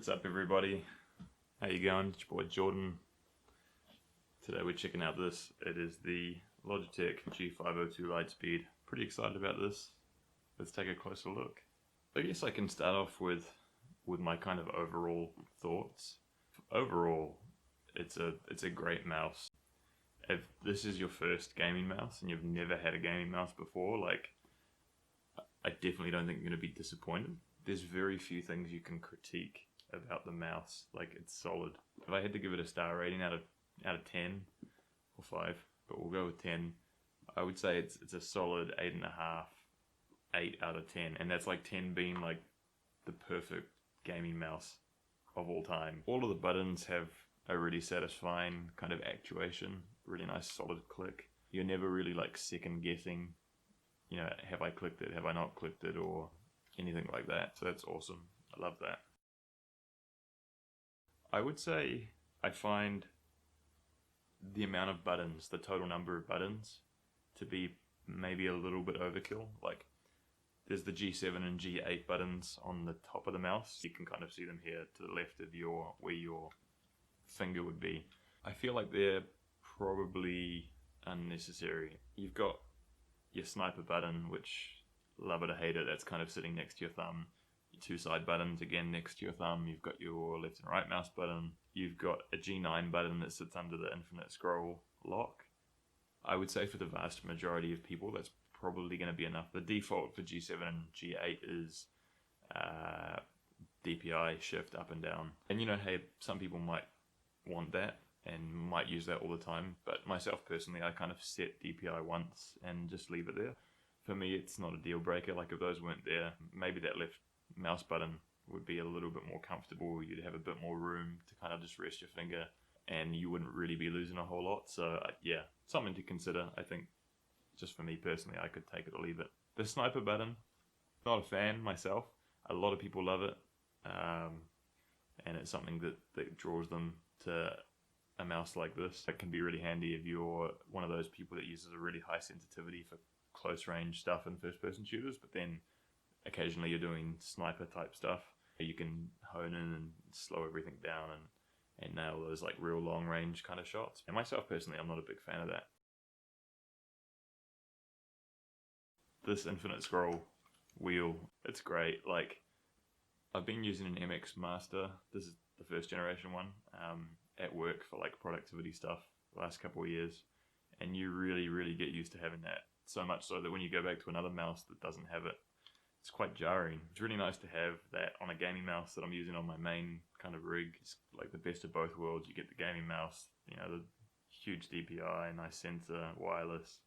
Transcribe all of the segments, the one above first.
What's up, everybody? How you going? It's your boy Jordan. Today we're checking out this. It is the Logitech G502 Lightspeed. Pretty excited about this. Let's take a closer look. I guess I can start off with my kind of overall thoughts. Overall, it's a great mouse. If this is your first gaming mouse and you've never had a gaming mouse before, like, I definitely don't think you're going to be disappointed. There's very few things you can critique about the mouse. Like, it's solid. If I had to give it a star rating out of 10 or 5, but we'll go with 10, I would say it's a solid 8.5, 8 out of 10, and that's like 10 being like the perfect gaming mouse of all time. All of the buttons have a really satisfying kind of actuation, really nice solid click. You're never really like second guessing, you know, have I clicked it, have I not clicked it, or anything like that. So that's awesome. I love that. I would say I find the amount of buttons, the total number of buttons, to be maybe a little bit overkill. Like, there's the G7 and G8 buttons on the top of the mouse. You can kind of see them here to the left of where your finger would be. I feel like they're probably unnecessary. You've got your sniper button, which, love it or hate it, that's kind of sitting next to your thumb. Your two side buttons, again, next to your thumb. You've got your left and right mouse button. You've got a G9 button that sits under the infinite scroll lock. I would say for the vast majority of people, that's probably going to be enough. The default for G7 and G8 is DPI, shift up and down. And you know, hey, some people might want that and might use that all the time, but myself personally, I kind of set DPI once and just leave it there. For me, it's not a deal breaker. Like, if those weren't there, maybe that left mouse button would be a little bit more comfortable. You'd have a bit more room to kind of just rest your finger, and you wouldn't really be losing a whole lot. So yeah, something to consider. I think just for me personally, I could take it or leave it. The sniper button, not a fan myself. A lot of people love it, and it's something that draws them to a mouse like this. It can be really handy if you're one of those people that uses a really high sensitivity for close range stuff in first person shooters, but then occasionally you're doing sniper type stuff. You can hone in and slow everything down and nail those like real long range kind of shots. And myself personally, I'm not a big fan of that. This infinite scroll wheel, it's great. Like, I've been using an MX Master. This is the first generation one, at work for like productivity stuff the last couple of years, and you really get used to having that, so much so that when you go back to another mouse that doesn't have it, it's quite jarring. It's really nice to have that on a gaming mouse that I'm using on my main kind of rig. It's like the best of both worlds. You get the gaming mouse, you know, the huge DPI, nice sensor, wireless,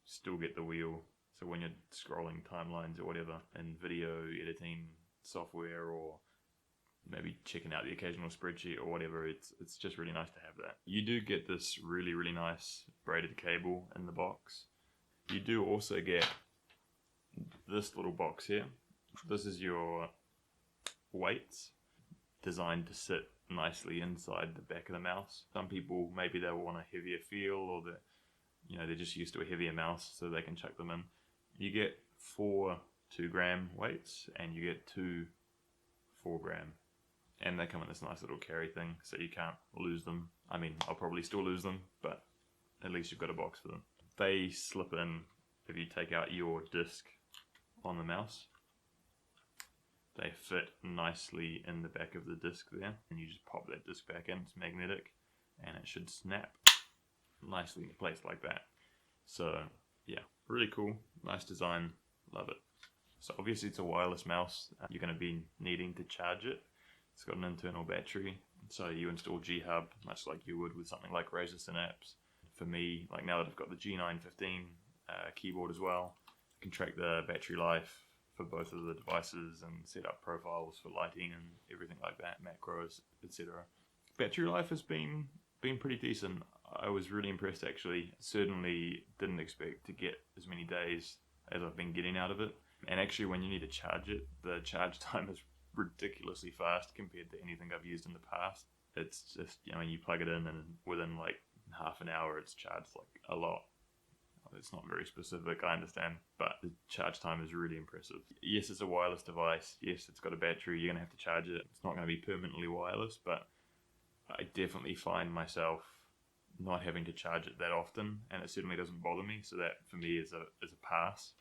still get the wheel. So when you're scrolling timelines or whatever in video editing software, or maybe checking out the occasional spreadsheet or whatever, it's just really nice to have that. You do get this really nice braided cable in the box. You do also get this little box here. This is your weights, designed to sit nicely inside the back of the mouse. Some people, maybe they'll want a heavier feel, or they're just used to a heavier mouse, so they can chuck them in. You get 4 2-gram weights, and you get 2 4-gram. And they come in this nice little carry thing, so you can't lose them. I mean, I'll probably still lose them, but at least you've got a box for them. They slip in if you take out your disc on the mouse. They fit nicely in the back of the disc there, and you just pop that disc back in. It's magnetic, and it should snap nicely in place like that. So yeah, really cool, nice design, love it. So obviously it's a wireless mouse. You're going to be needing to charge it. It's got an internal battery, so you install G-Hub much like you would with something like Razer Synapse. For me, like, now that I've got the G915 keyboard as well, I can track the battery life for both of the devices and set up profiles for lighting and everything like that, macros, etc. Battery life has been pretty decent. I was really impressed, actually. Certainly didn't expect to get as many days as I've been getting out of it. And actually, when you need to charge it, the charge time is ridiculously fast compared to anything I've used in the past. It's just, you know, you plug it in and within like half an hour it's charged like a lot. It's not very specific, I understand, but the charge time is really impressive. Yes, it's a wireless device. Yes, it's got a battery. You're going to have to charge it. It's not going to be permanently wireless, but I definitely find myself not having to charge it that often, and it certainly doesn't bother me. So that for me is a pass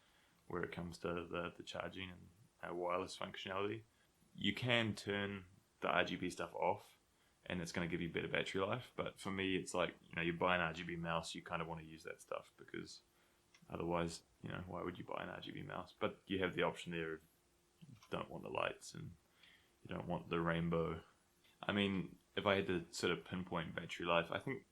where it comes to the charging and wireless functionality. You can turn the RGB stuff off, and it's going to give you better battery life. But for me, it's like, you buy an RGB mouse, you kind of want to use that stuff, because otherwise, why would you buy an RGB mouse? But you have the option there if you don't want the lights and you don't want the rainbow. I mean, if I had to sort of pinpoint battery life, I think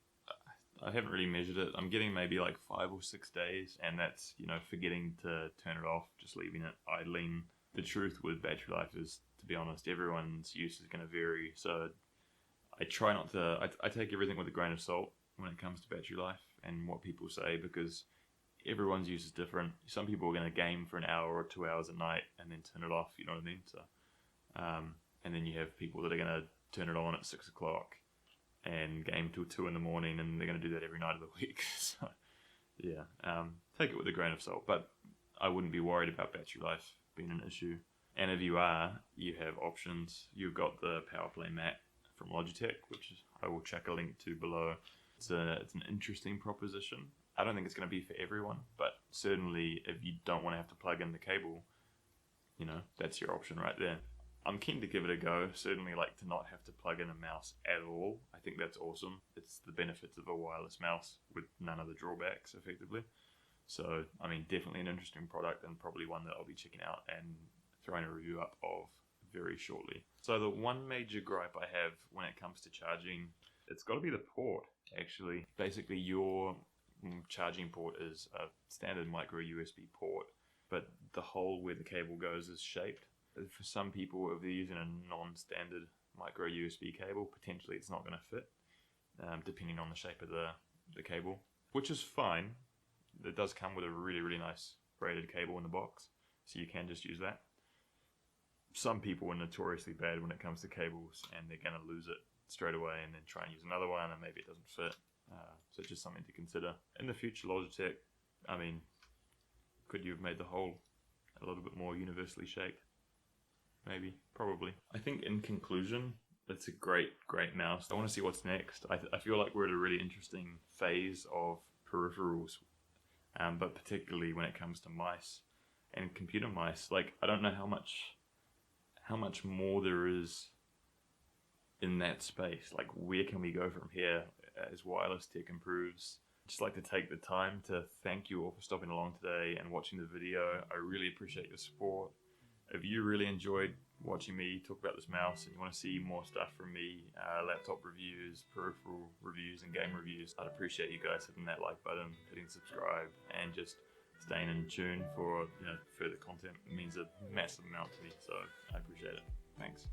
I haven't really measured it. I'm getting maybe like 5 or 6 days, and that's, forgetting to turn it off, just leaving it idling. The truth with battery life is, to be honest, everyone's use is going to vary. So I try not to, I take everything with a grain of salt when it comes to battery life and what people say, because everyone's use is different. Some people are going to game for an hour or 2 hours a night and then turn it off, you know what I mean? So, and then you have people that are going to turn it on at 6 o'clock and game till 2 in the morning, and they're going to do that every night of the week. So, yeah, take it with a grain of salt, but I wouldn't be worried about battery life being an issue. And if you are, you have options. You've got the PowerPlay mat from Logitech, which I will check a link to below. It's an interesting proposition. I don't think it's going to be for everyone, but certainly if you don't want to have to plug in the cable, that's your option right there. I'm keen to give it a go. Certainly like to not have to plug in a mouse at all. I think that's awesome. It's the benefits of a wireless mouse with none of the drawbacks, effectively. So, I mean, definitely an interesting product, and probably one that I'll be checking out and throwing a review up of very shortly. So the one major gripe I have when it comes to charging, it's got to be the port, actually. Basically, your charging port is a standard micro USB port, but the hole where the cable goes is shaped. For some people, if they're using a non-standard micro USB cable, potentially it's not going to fit, depending on the shape of the cable, which is fine. It does come with a really, really nice braided cable in the box, so you can just use that. Some people are notoriously bad when it comes to cables, and they're going to lose it straight away and then try and use another one, and maybe it doesn't fit. So it's just something to consider. In the future, Logitech, I mean, could you have made the hole a little bit more universally shaped? Maybe, probably. I think in conclusion, it's a great mouse. I want to see what's next. I feel like we're at a really interesting phase of peripherals, but particularly when it comes to mice and computer mice. Like, I don't know how much more there is in that space. Like, where can we go from here as wireless tech improves? I'd just like to take the time to thank you all for stopping along today and watching the video. I really appreciate your support. If you really enjoyed watching me talk about this mouse and you want to see more stuff from me, laptop reviews, peripheral reviews, and game reviews, I'd appreciate you guys hitting that like button, hitting subscribe, and just staying in tune for further content. It means a massive amount to me, so I appreciate it. Thanks.